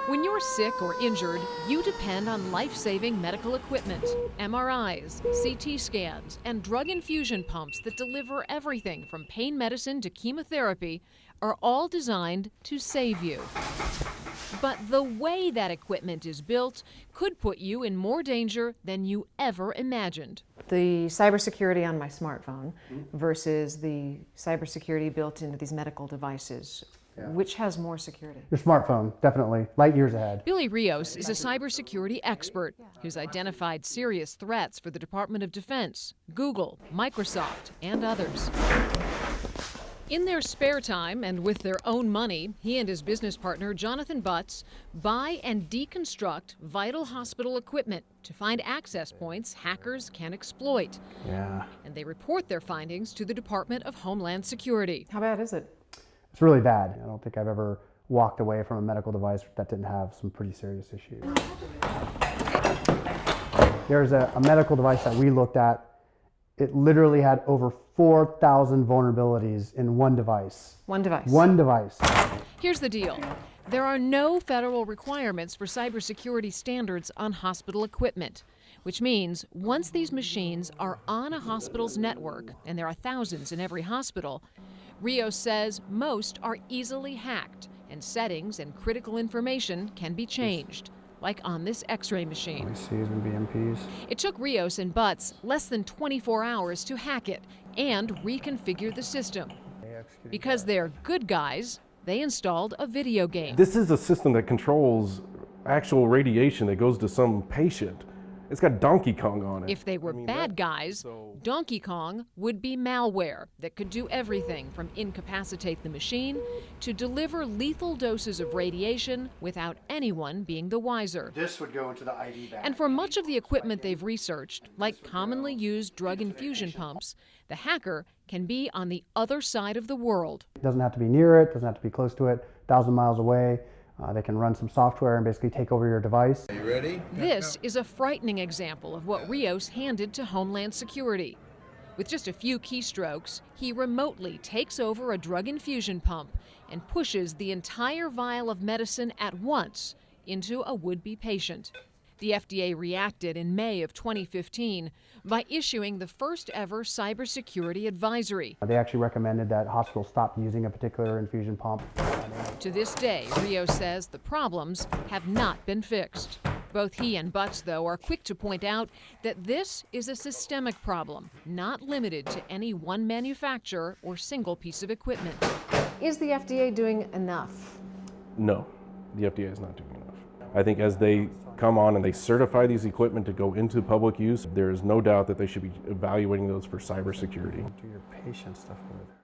When you're sick or injured, you depend on life-saving medical equipment. MRIs, CT scans, and drug infusion pumps that deliver everything from pain medicine to chemotherapy are all designed to save you. But the way that equipment is built could put you in more danger than you ever imagined. The cybersecurity on my smartphone versus the cybersecurity built into these medical devices. Which has more security? Your smartphone, definitely. Light years ahead. Billy Rios is a cybersecurity expert who's identified serious threats for the Department of Defense, Google, Microsoft, and others. In their spare time and with their own money, he and his business partner, Jonathan Butts, buy and deconstruct vital hospital equipment to find access points hackers can exploit. And they report their findings to the Department of Homeland Security. How bad is it? It's really bad. I don't think I've ever walked away from a medical device that didn't have some pretty serious issues. There's a medical device that we looked at. It literally had over 4,000 vulnerabilities in one device. One device? One device. Here's the deal. There are no federal requirements for cybersecurity standards on hospital equipment, which means once these machines are on a hospital's network, and there are thousands in every hospital, Rios says most are easily hacked, and settings and critical information can be changed, like on this X-ray machine. ICs and BMPs. It took Rios and Butts less than 24 hours to hack it and reconfigure the system. Because they're good guys, they installed a video game. This is a system that controls actual radiation that goes to some patient. It's got Donkey Kong on it. If they were bad guys, Donkey Kong would be malware that could do everything from incapacitate the machine to deliver lethal doses of radiation without anyone being the wiser. This would go into the ID bag. And for much of the equipment they've researched, like commonly used drug infusion pumps, the hacker can be on the other side of the world. It doesn't have to be near it, doesn't have to be close to it, 1,000 miles away. They can run some software and basically take over your device. Are you ready? This is a frightening example of what Rios handed to Homeland Security. With just a few keystrokes, he remotely takes over a drug infusion pump and pushes the entire vial of medicine at once into a would-be patient. The FDA reacted in May of 2015 by issuing the first ever cybersecurity advisory. They actually recommended that hospitals stop using a particular infusion pump. To this day, Rios says the problems have not been fixed. Both he and Butts, though, are quick to point out that this is a systemic problem, not limited to any one manufacturer or single piece of equipment. Is the FDA doing enough? No, the FDA is not doing enough. I think as they come on and they certify these equipment to go into public use, there is no doubt that they should be evaluating those for cybersecurity. Do your patient stuff over there.